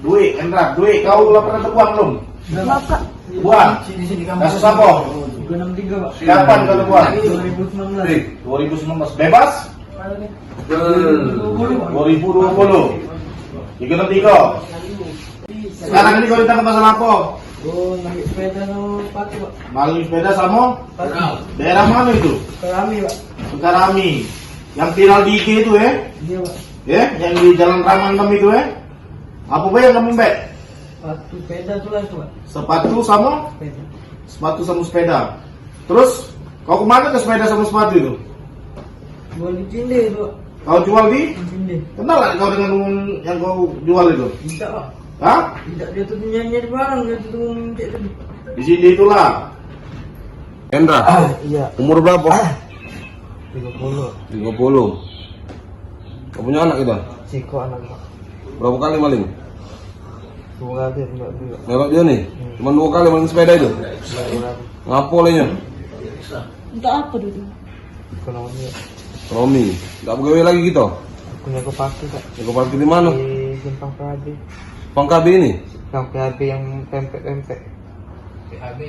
duit. Kau pernah terbuang belum? Maaf kak. Buang. Kasus apa? 263 pak. Kapan kau terbuang? 2019. 2019. Bebas? 2020. 363. Sekarang ini kau ditangkap masalah apa? Oh, naik sepeda sama Pati pak. Maling sepeda sama? Pati. Daerah mana itu? Kerami pak. Sukarami. Yang viral di IG itu Iya pak. yang di Jalan Ramanam itu Apa yang kamu mbak? Sepatu sepeda tuh lah itu pak. Sepatu sama? Sepeda. Sepatu sama sepeda. Terus kau kemana ke sepeda sama sepatu itu? Jual di Cinde itu pak. Kau jual di? Cinde. Kenal gak kau dengan yang kau jual itu? Tidak pak. Hah? Tidak, dia tuh nyanyi di barang, dia tuh mencet tadi. Di sini itulah. Hendra, Iya. umur berapa? 30. 30. Kau punya anak kita? Ciko anak pak. Berapa kali maling? Bunga dia enggak juga. Ngelak dia nih? Cuma 2 kali maling sepeda itu? Ngapo olehnya? Untuk apa dulu? Ekonomi. Romi, gak pegawai lagi gitu? Punya kepake kak. Kau parkir di mana? Di Simpang PHB. Pangkabi ini? Simpang PHB yang pempek-pempek. PHB.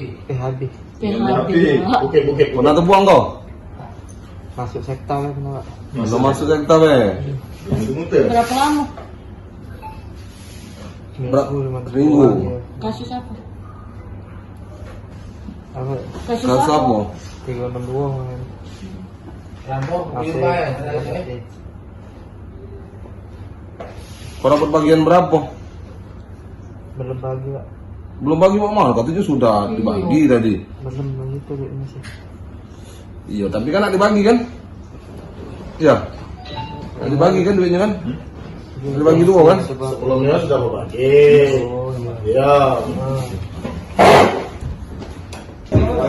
Bukit. Pernah terbuang kau? Masuk sektor lah kena pak. Belum masuk sektor Berapa lama? Minggu. Kasus apa? Apa? Kasus Kasus apa? apa? 362 man. Kau dapat bagian berapa? Belum bagi pak. Belum bagi Pak Mal, katanya sudah dibagi tadi. Belum begitu duitnya sih. Iya, tapi kan ada dibagi kan? Iya. Ada dibagi kan duitnya kan? Ada dibagi 2 kan? Sebelumnya sudah berbagi. Oh iya. Iya.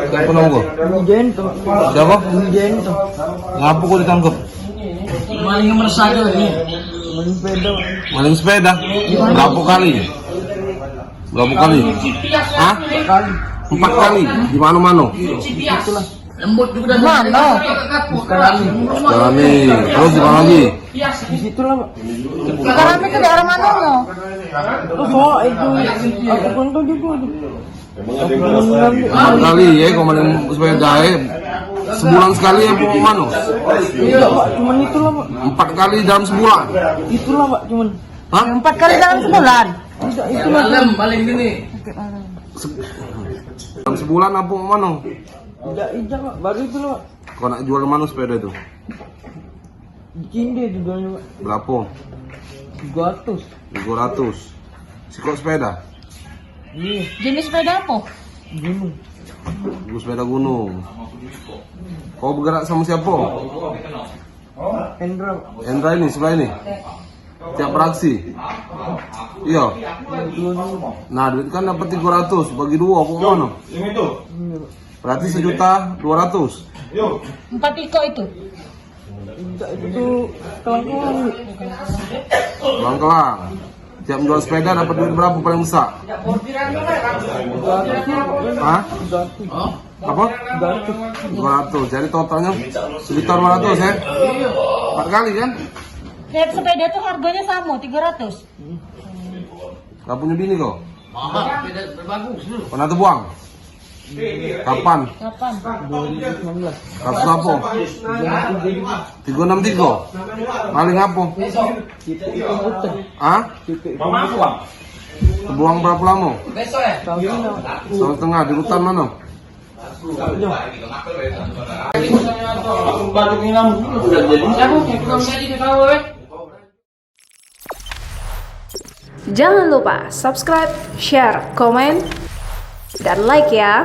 Apa nama kau? Jento. Siapa? Jento. Ngapa kau ditangkap? Maling meresahkan ini. Maling sepeda. Maling sepeda? Berapa kali? Berapa kali? Hah? Kali. 4 kali? Di mana-mana? Itulah. Lembut juga dari mana? Sekarang Jalani. Terus di mana lagi? di situ lah pak. Sekarang itu daerah mana lo? Terus oh itu aku pun tahu juga. 4 kali ya kau maling sepeda sebulan sekali ya Pak Mano? Iya pak, cuman itulah pak. 4 kali dalam sebulan? Itulah pak, cuman. Hah? 4 kali dalam sebulan. Tidak itulah. Paling gini. Dalam sebulan apa Pak Mano? Tidak ijak pak, baru itulah pak. Kau nak jual mana sepeda itu? Di Cinde jualnya pak. Berapa? 300. 300. Sikok sepeda? Iya, Jenis sepeda apa? gunung. Sepeda gunung. Kau bergerak sama siapa? Hendra pak. Hendra ini, sebelah ini? Tiap beraksi? Iya. Nah duit kan dapat 300, bagi 2 apa mana? Iya pak. Berarti 1.200.000. 4 iko itu. Tidak itu kelangkuan. Kelang-kelang. Tiap menjual sepeda dapat duit berapa paling besar? 300. Hah? 300. Apa? 200. Jadi totalnya sekitar 200 ya? 4 kali kan? Lihat sepeda tuh harganya sama 300. Gak punya bini kau? Bagus. Pernah terbuang? Kapan? Kapan? 2019. Kasus apa? 363. Maling apa? Titik komputer. Hah? Titik komputer. Terbuang berapa lama? Tahun ini Tahun setengah di hutan mana? Jangan lupa subscribe, share, komen, dan like ya.